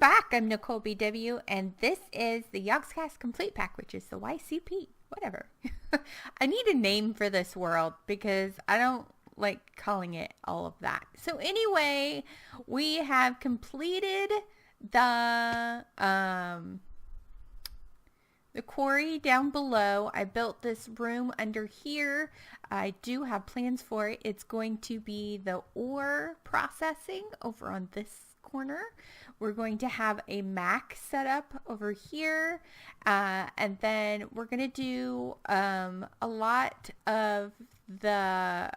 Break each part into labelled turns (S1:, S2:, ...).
S1: back. I'm Nicolbw, and this is the Yogscast Complete Pack, which is the YCP. Whatever. I need a name for this world because I don't like calling it all of that. So anyway, we have completed the quarry down below. I built this room under here. I do have plans for it. It's going to be the ore processing over on this corner. We're going to have a Mac set up over here, and then we're going to do a lot of the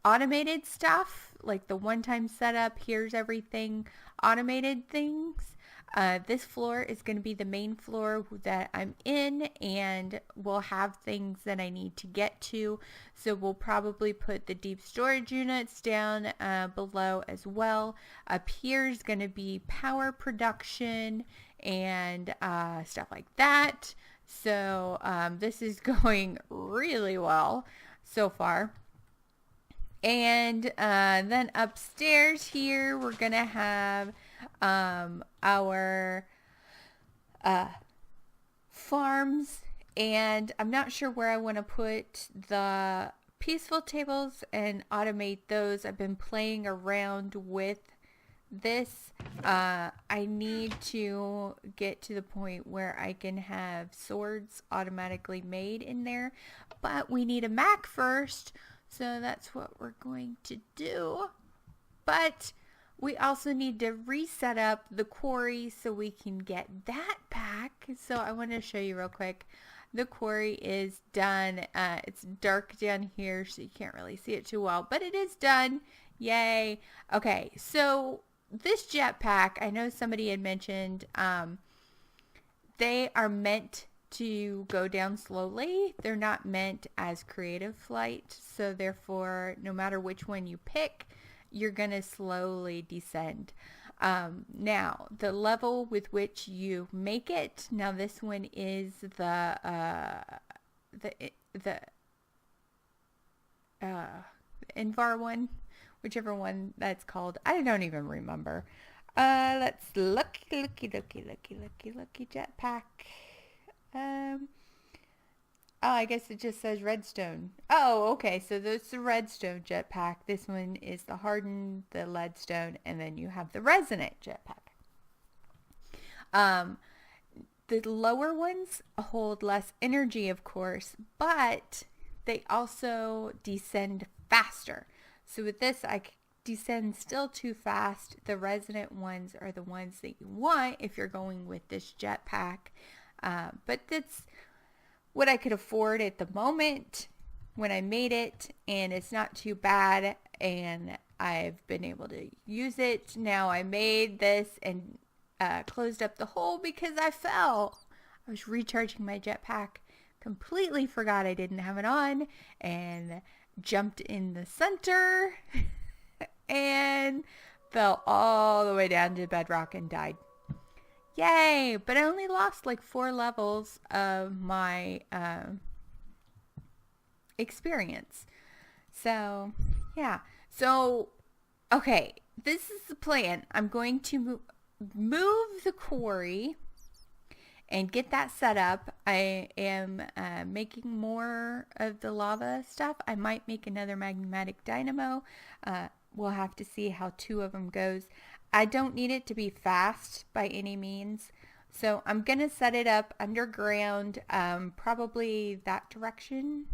S1: automated stuff, like the one-time setup. Here's everything, automated things. This floor is going to be the main floor that I'm in, and we'll have things that I need to get to. So we'll probably put the deep storage units down below as well. Up here is going to be power production and stuff like that. So this is going really well so far. And then upstairs here, we're going to have our farms, and I'm not sure where I want to put the peaceful tables and automate those. I've been playing around with this. I need to get to the point where I can have swords automatically made in there, but we need a Mac first, so that's what we're going to do. But we also need to reset up the quarry so we can get that pack. So I want to show you real quick. The quarry is done. It's dark down here, so you can't really see it too well, but it is done. Yay. Okay, so this jetpack, I know somebody had mentioned, they are meant to go down slowly. They're not meant as creative flight, so therefore, no matter which one you pick, you're going to slowly descend. Now, the level with which you make it, now this one is the Invar one, whichever one that's called. I don't even remember. Let's lucky jetpack. Oh, I guess it just says redstone. Oh, okay. So that's the redstone jetpack. This one is the hardened, the leadstone, and then you have the resonant jetpack. The lower ones hold less energy, of course, but they also descend faster. So with this, I descend still too fast. The resonant ones are the ones that you want if you're going with this jetpack. But that's what I could afford at the moment when I made it, and it's not too bad, and I've been able to use it. Now I made this and closed up the hole because I fell. I was recharging my jetpack, completely forgot I didn't have it on, and jumped in the center and fell all the way down to bedrock and died. Yay! But I only lost like 4 levels of my experience. So, yeah. So, okay. This is the plan. I'm going to move the quarry and get that set up. I am making more of the lava stuff. I might make another magmatic dynamo. We'll have to see how 2 of them goes. I don't need it to be fast by any means, so I'm going to set it up underground, probably that direction,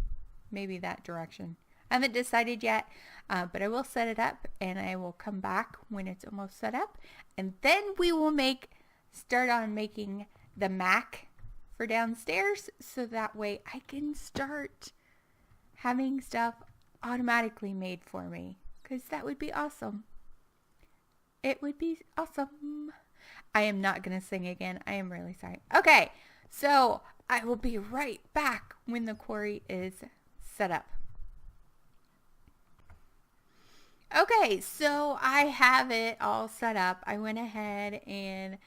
S1: maybe that direction. I haven't decided yet, but I will set it up, and I will come back when it's almost set up, and then we will start on making the Mac for downstairs, so that way I can start having stuff automatically made for me, because that would be awesome. It would be awesome. I am not going to sing again. I am really sorry. Okay, so I will be right back when the quarry is set up. Okay, so I have it all set up. I went ahead and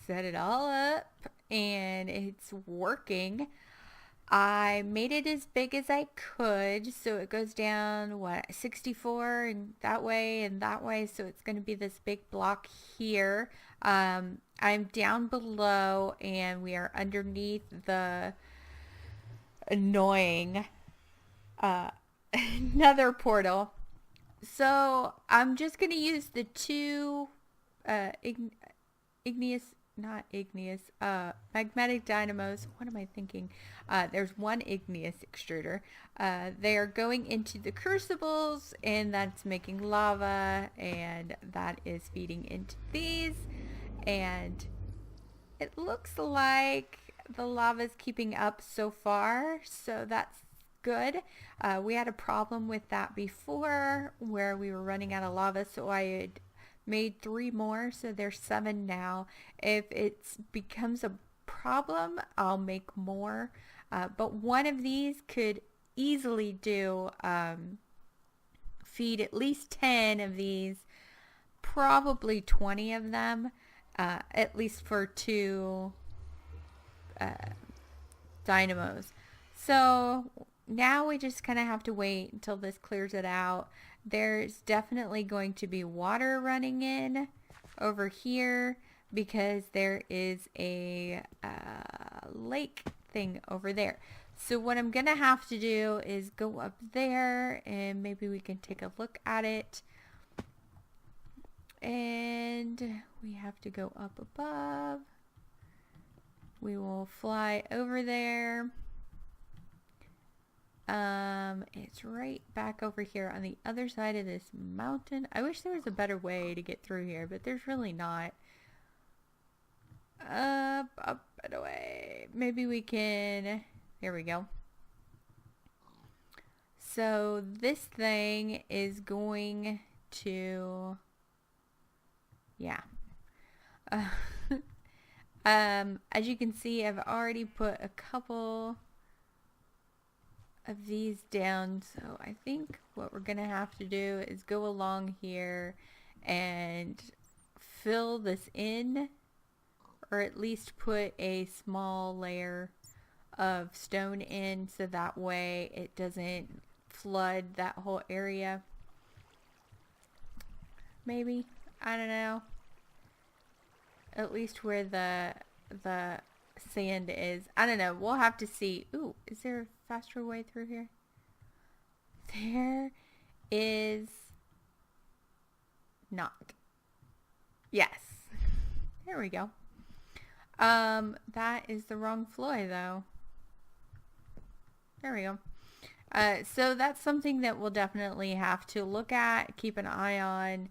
S1: set it all up, and it's working. I made it as big as I could, so it goes down, 64, and that way, so it's going to be this big block here. I'm down below and we are underneath the annoying nether portal. So I'm just going to use the two magnetic dynamos. What am I thinking? There's one igneous extruder. They are going into the crucibles, and that's making lava, and that is feeding into these. And it looks like the lava is keeping up so far, so that's good. We had a problem with that before where we were running out of lava, so I had made 3 more, so there's 7 now. If it becomes a problem, I'll make more. But one of these could easily do feed at least 10 of these, probably 20 of them, at least for 2 dynamos. So now we just kind of have to wait until this clears it out. There's definitely going to be water running in over here because there is a lake thing over there. So what I'm going to have to do is go up there and maybe we can take a look at it. And we have to go up above. We will fly over there. It's right back over here on the other side of this mountain. I wish there was a better way to get through here, but there's really not. Up and away. Maybe we can... Here we go. So this thing is going to... Yeah. As you can see, I've already put a couple of these down, so I think what we're gonna have to do is go along here and fill this in, or at least put a small layer of stone in so that way it doesn't flood that whole area. Maybe, I don't know, at least where the sand is. I don't know, we'll have to see. Ooh, is there a faster way through here? There is not. Yes, there we go. That is the wrong floor though. There we go. So that's something that we'll definitely have to look at, keep an eye on,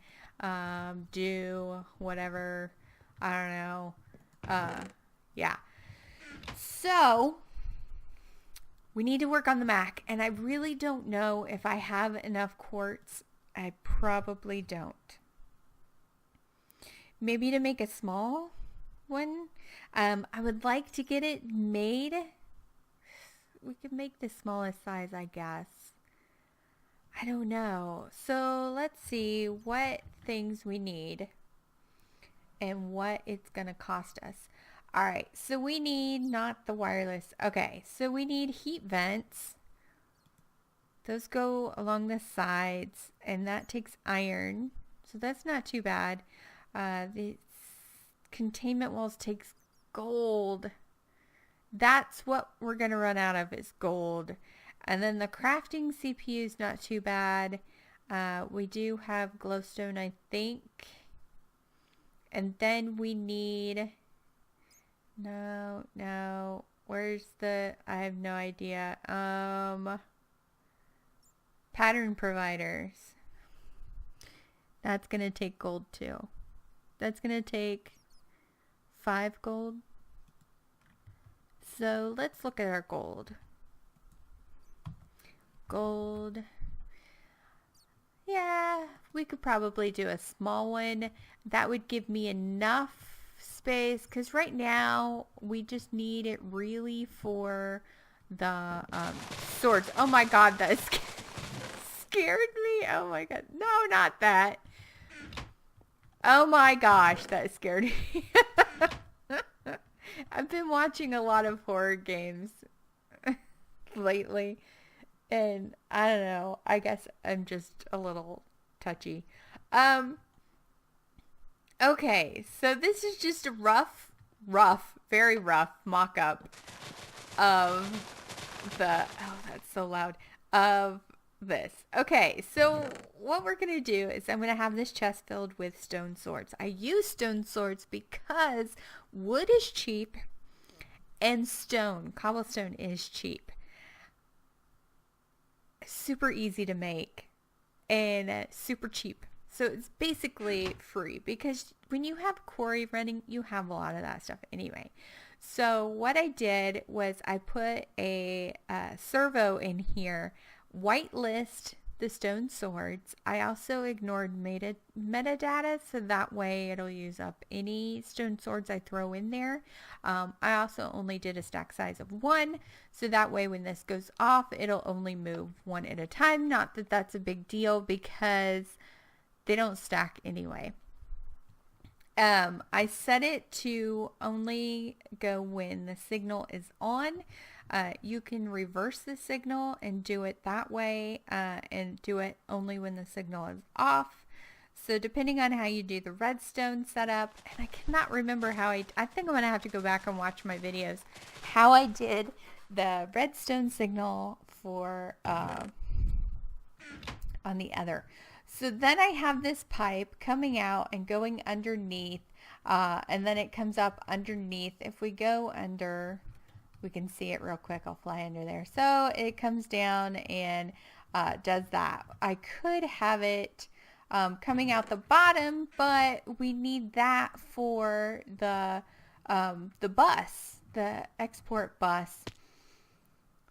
S1: do whatever, I don't know. Yeah. So we need to work on the Mac, and I really don't know if I have enough quartz. I probably don't. Maybe to make a small one. I would like to get it made. We could make the smallest size, I guess. I don't know. So let's see what things we need and what it's going to cost us. Alright, so we need not the wireless. Okay, so we need heat vents. Those go along the sides, and that takes iron. So that's not too bad. The containment walls takes gold. That's what we're going to run out of is gold. And then the crafting CPU is not too bad. We do have glowstone, I think. And then we need... No. Where's the... I have no idea. Pattern providers. That's going to take gold too. That's going to take 5 gold. So let's look at our gold. Gold. Yeah, we could probably do a small one. That would give me enough space, because right now we just need it really for the swords. Oh my god, that scared me. Oh my god. No, not that. Oh my gosh, that scared me. I've been watching a lot of horror games lately, and I don't know, I guess I'm just a little touchy. Okay, so this is just a very rough mock-up of oh, that's so loud, of this. Okay, so what we're going to do is I'm going to have this chest filled with stone swords. I use stone swords because wood is cheap and cobblestone is cheap. Super easy to make and super cheap. So it's basically free because when you have quarry running, you have a lot of that stuff anyway. So what I did was I put a servo in here, whitelist the stone swords. I also ignored metadata, so that way it'll use up any stone swords I throw in there. I also only did a stack size of 1, so that way when this goes off, it'll only move 1 at a time. Not that that's a big deal because they don't stack anyway. I set it to only go when the signal is on. You can reverse the signal and do it that way, and do it only when the signal is off. So depending on how you do the redstone setup, and I cannot remember how I think I'm going to have to go back and watch my videos, how I did the redstone signal for on the other. So then I have this pipe coming out and going underneath, and then it comes up underneath. If we go under, we can see it real quick. I'll fly under there. So it comes down and does that. I could have it coming out the bottom, but we need that for the bus, the export bus,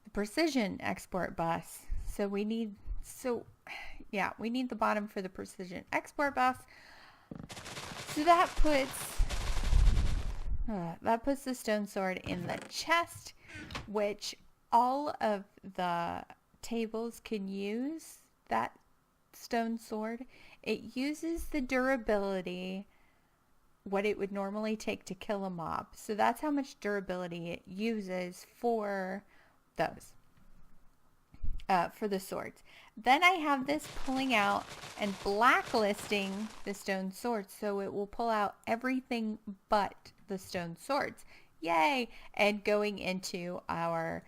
S1: the precision export bus. So we need the bottom for the precision export bus. So that puts the stone sword in the chest, which all of the tables can use that stone sword. It uses the durability, what it would normally take to kill a mob. So that's how much durability it uses for those. For the swords. Then I have this pulling out and blacklisting the stone swords, so it will pull out everything but the stone swords. Yay! And going into our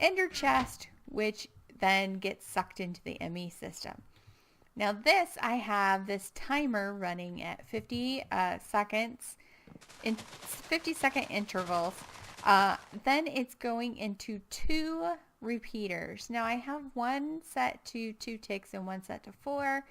S1: ender chest, which then gets sucked into the ME system. Now this, I have this timer running at 50 seconds, in 50-second intervals. Then it's going into 2 repeaters. Now I have one set to 2 ticks and one set to 4.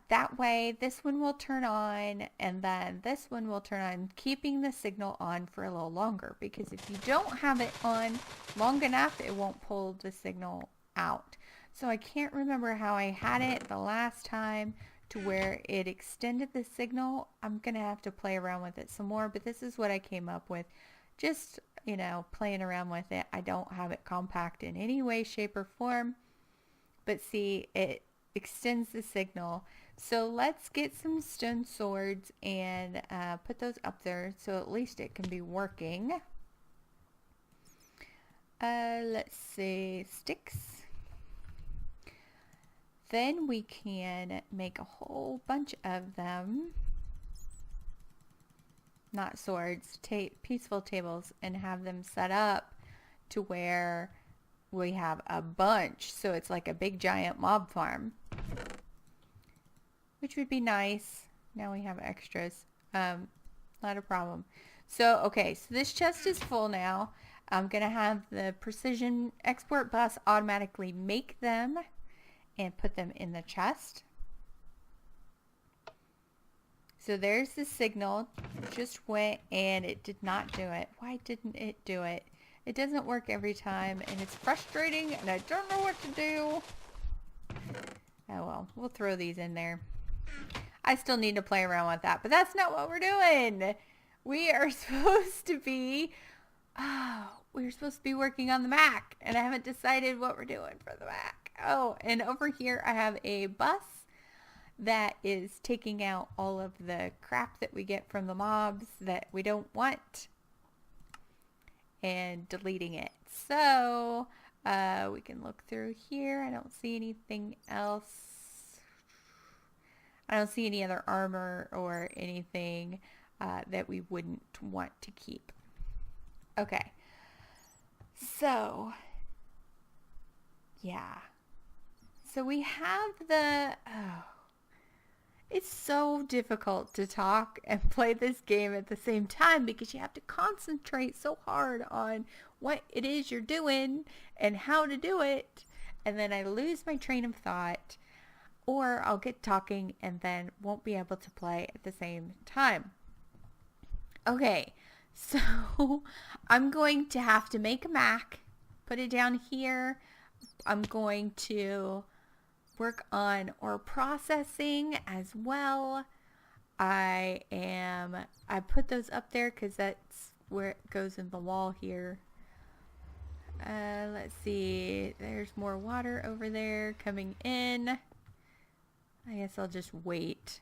S1: That way this one will turn on and then this one will turn on, keeping the signal on for a little longer, because if you don't have it on long enough, it won't pull the signal out. So I can't remember how I had it the last time to where it extended the signal. I'm gonna have to play around with it some more, but this is what I came up with. Just, playing around with it. I don't have it compact in any way, shape, or form. But see, it extends the signal. So let's get some stone swords and put those up there so at least it can be working. Let's see, sticks. Then we can make a whole bunch of them. Not swords, peaceful tables, and have them set up to where we have a bunch. So it's like a big giant mob farm, which would be nice. Now we have extras. Not a problem. So, okay, so this chest is full now. I'm going to have the precision export bus automatically make them and put them in the chest. So there's the signal. It just went and it did not do it. Why didn't it do it? It doesn't work every time and it's frustrating and I don't know what to do. Oh well, we'll throw these in there. I still need to play around with that, but that's not what we're doing. We are supposed to be, we're supposed to be working on the Mac, and I haven't decided what we're doing for the Mac. Oh, and over here I have a bus that is taking out all of the crap that we get from the mobs that we don't want and deleting it. So we can look through here. I don't see anything else. I don't see any other armor or anything that we wouldn't want to keep. Okay. So, yeah. So we have it's so difficult to talk and play this game at the same time because you have to concentrate so hard on what it is you're doing and how to do it. And then I lose my train of thought, or I'll get talking and then won't be able to play at the same time. Okay, so I'm going to have to make a Mac, put it down here. I'm going to work on ore processing as well. I put those up there because that's where it goes in the wall here. Let's see, there's more water over there coming in. I guess I'll just wait.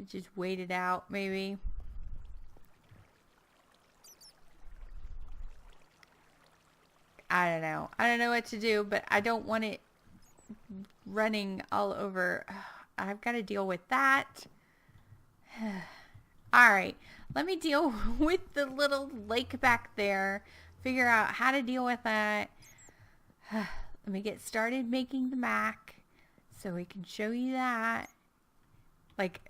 S1: Just wait it out maybe. I don't know. I don't know what to do, but I don't want it running all over. I've got to deal with that. All right. Let me deal with the little lake back there. Figure out how to deal with that. Let me get started making the Mac so we can show you that. Like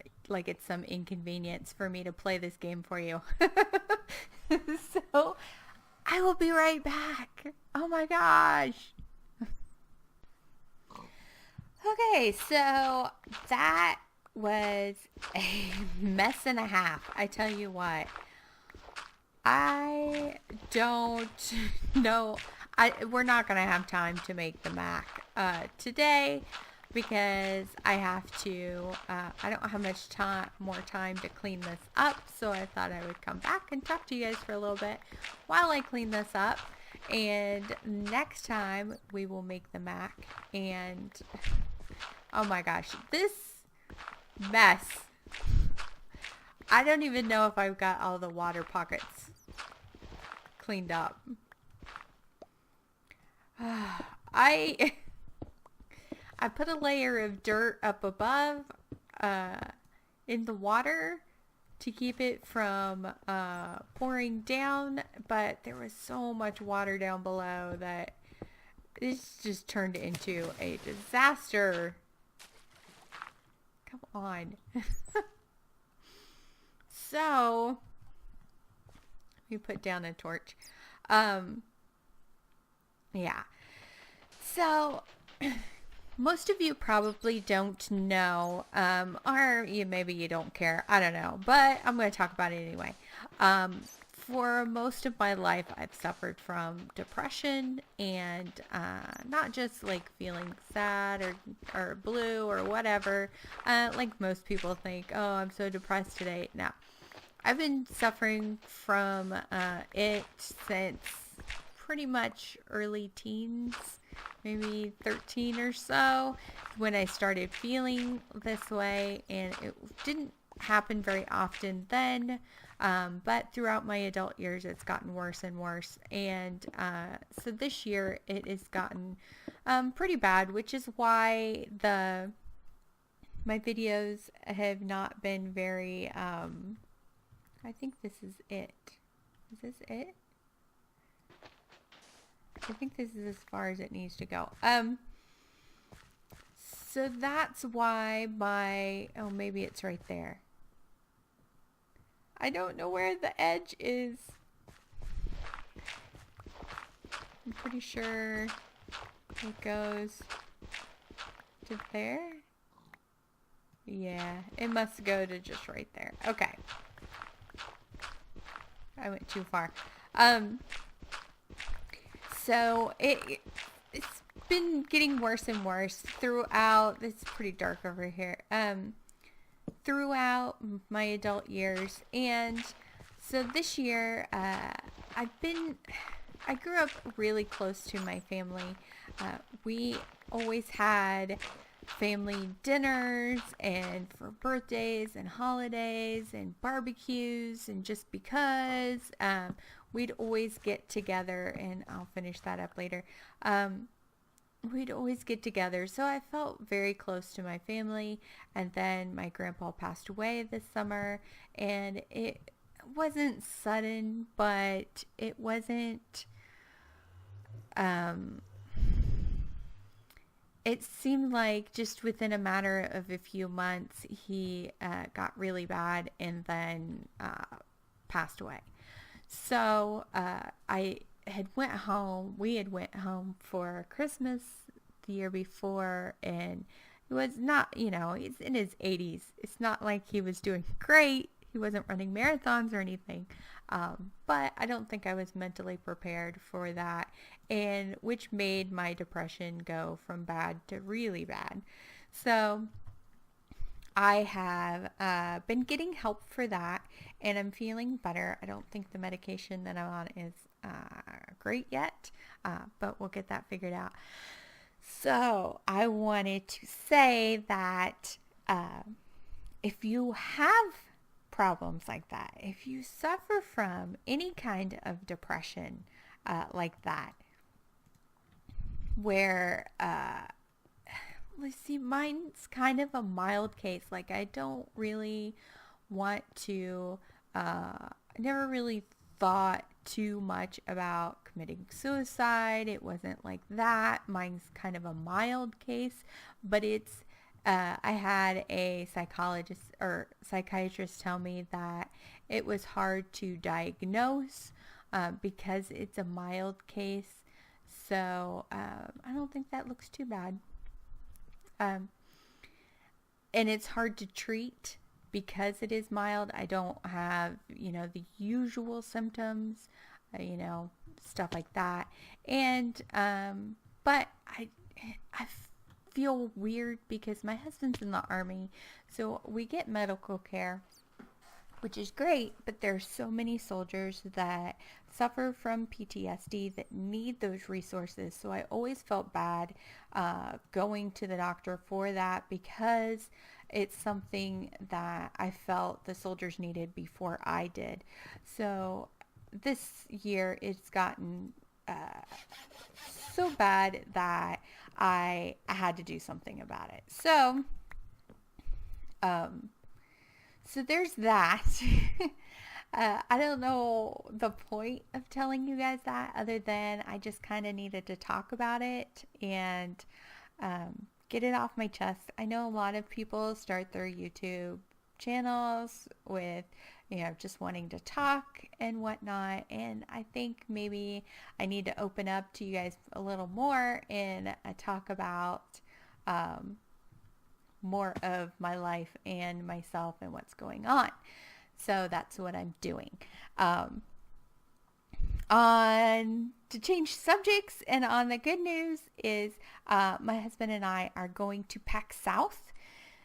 S1: it's some inconvenience for me to play this game for you. So I will be right back. Oh my gosh. Okay, so that was a mess and a half. I tell you what. I don't know. We're not going to have time to make the Mac today because I have to, I don't have much more time to clean this up. So I thought I would come back and talk to you guys for a little bit while I clean this up. And next time we will make the Mac. And oh my gosh, this mess. I don't even know if I've got all the water pockets cleaned up. I put a layer of dirt up above in the water to keep it from pouring down, but there was so much water down below that this just turned into a disaster. Come on. So, let me put down a torch. Yeah. So, most of you probably don't know, or maybe you don't care. I don't know. But I'm going to talk about it anyway. For most of my life, I've suffered from depression and not just like feeling sad or blue or whatever. Like most people think, oh, I'm so depressed today. No. I've been suffering from it since pretty much early teens, maybe 13 or so, when I started feeling this way, and it didn't happen very often then, but throughout my adult years it's gotten worse and worse, and so this year it has gotten pretty bad, which is why my videos have not been very I think this is it. Is this it? I think this is as far as it needs to go. So that's why oh, maybe it's right there. I don't know where the edge is. I'm pretty sure it goes to there. Yeah, it must go to just right there. Okay. I went too far. So it's been getting worse and worse throughout. It's pretty dark over here. Throughout my adult years, and so this year, I grew up really close to my family. We always had family dinners and for birthdays and holidays and barbecues, and just because we'd always get together, and I'll finish that up later. we'd always get together. So I felt very close to my family. And then my grandpa passed away this summer, and it wasn't sudden, but it wasn't, um, it seemed like just within a matter of a few months, he got really bad and then passed away. So we had went home for Christmas the year before, and it was not, he's in his 80s. It's not like he was doing great. He wasn't running marathons or anything. But I don't think I was mentally prepared for that, and which made my depression go from bad to really bad. So I have been getting help for that, and I'm feeling better. I don't think the medication that I'm on is great yet, but we'll get that figured out. So I wanted to say that if you have problems like that, if you suffer from any kind of depression like that, where let's see, mine's kind of a mild case. Like, I don't really want to I never really thought too much about committing suicide. It wasn't like that. Mine's kind of a mild case, but it's I had a psychiatrist tell me that it was hard to diagnose because it's a mild case. So I don't think that looks too bad. And it's hard to treat because it is mild. I don't have, the usual symptoms, stuff like that. And, but I feel weird because my husband's in the Army, so we get medical care, which is great, but there's so many soldiers that suffer from PTSD that need those resources. So I always felt bad going to the doctor for that, because it's something that I felt the soldiers needed before I did. So this year it's gotten so bad that I had to do something about it. So there's that. I don't know the point of telling you guys that, other than I just kind of needed to talk about it and get it off my chest. I know a lot of people start their YouTube channels with, just wanting to talk and whatnot. And I think maybe I need to open up to you guys a little more and talk about more of my life and myself and what's going on. So that's what I'm doing. On to change subjects, and on the good news is my husband and I are going to PAC South.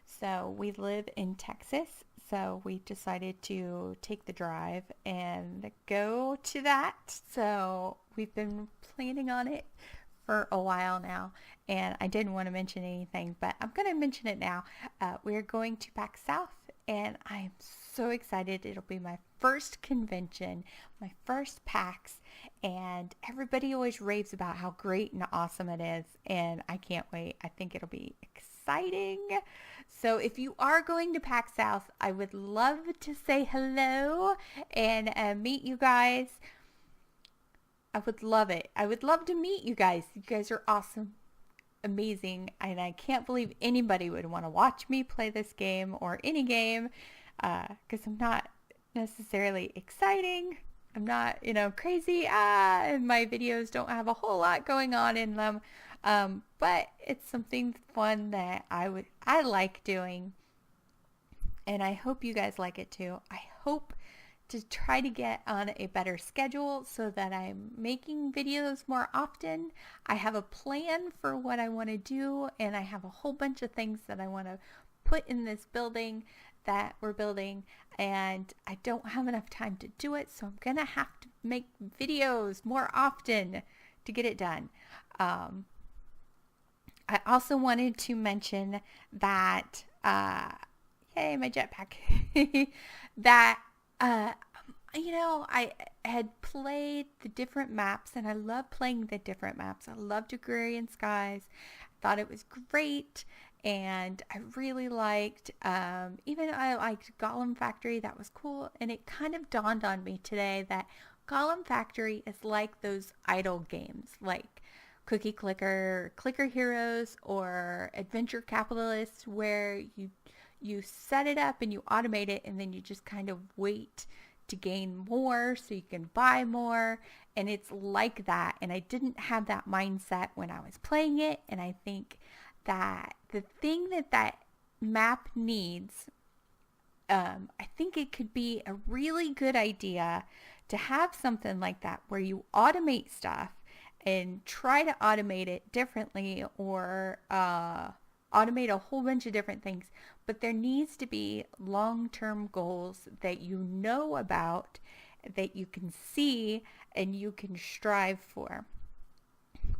S1: So we live in Texas, so we decided to take the drive and go to that. So we've been planning on it for a while now, and I didn't want to mention anything, but I'm going to mention it now. We're going to PAC South, and I'm so excited. It'll be my first convention, my first PAX, and everybody always raves about how great and awesome it is, and I can't wait. I think it'll be exciting. So if you are going to PAC South, I would love to say hello and meet you guys. I would love it. I would love to meet you guys. You guys are awesome, amazing, and I can't believe anybody would want to watch me play this game or any game, because I'm not necessarily exciting. I'm not, crazy. And my videos don't have a whole lot going on in them, but it's something fun that I like doing, and I hope you guys like it too. I hope to try to get on a better schedule so that I'm making videos more often. I have a plan for what I want to do, and I have a whole bunch of things that I want to put in this building that we're building, and I don't have enough time to do it, so I'm gonna have to make videos more often to get it done. I also wanted to mention that yay, my jetpack, that I had played the different maps, and I love playing the different maps. I loved Agrarian Skies. I thought it was great, and I really liked, even I liked Golem Factory. That was cool, and it kind of dawned on me today that Golem Factory is like those idle games, like Cookie Clicker, Clicker Heroes, or Adventure Capitalist, where you set it up and you automate it, and then you just kind of wait to gain more so you can buy more. And it's like that. And I didn't have that mindset when I was playing it. And I think that the thing that map needs, I think it could be a really good idea to have something like that where you automate stuff and try to automate it differently, or automate a whole bunch of different things, but there needs to be long-term goals that you know about, that you can see and you can strive for.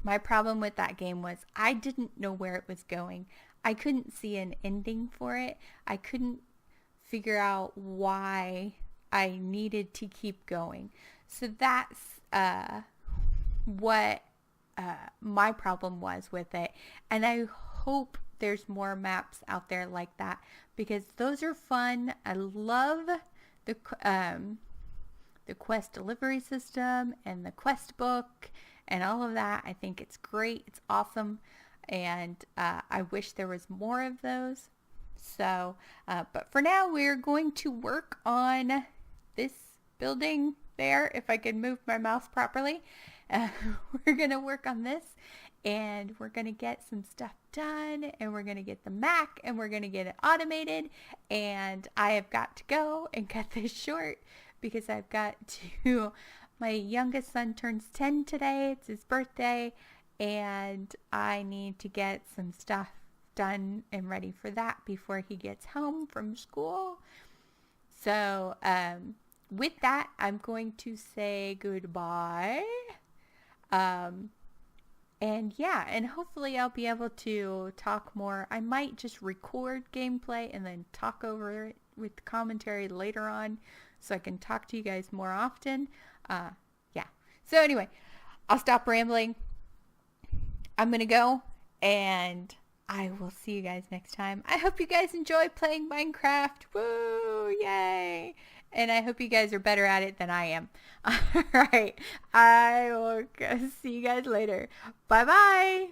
S1: My problem with that game was I didn't know where it was going. I couldn't see an ending for it. I couldn't figure out why I needed to keep going. So that's what my problem was with it. And I hope there's more maps out there like that, because those are fun. I love the quest delivery system and the quest book and all of that. I think it's great. It's awesome. And I wish there was more of those. So, but for now, we're going to work on this building there, if I can move my mouse properly. We're going to work on this, and we're going to get some stuff done, and we're going to get the Mac, and we're going to get it automated. And I have got to go and cut this short because I've got to, my youngest son turns 10 today. It's his birthday, and I need to get some stuff done and ready for that before he gets home from school. So, with that, I'm going to say goodbye. And yeah, and hopefully I'll be able to talk more. I might just record gameplay and then talk over it with commentary later on, so I can talk to you guys more often. Yeah. So anyway, I'll stop rambling. I'm going to go, and I will see you guys next time. I hope you guys enjoy playing Minecraft. Woo! Yay! And I hope you guys are better at it than I am. All right. I will see you guys later. Bye-bye.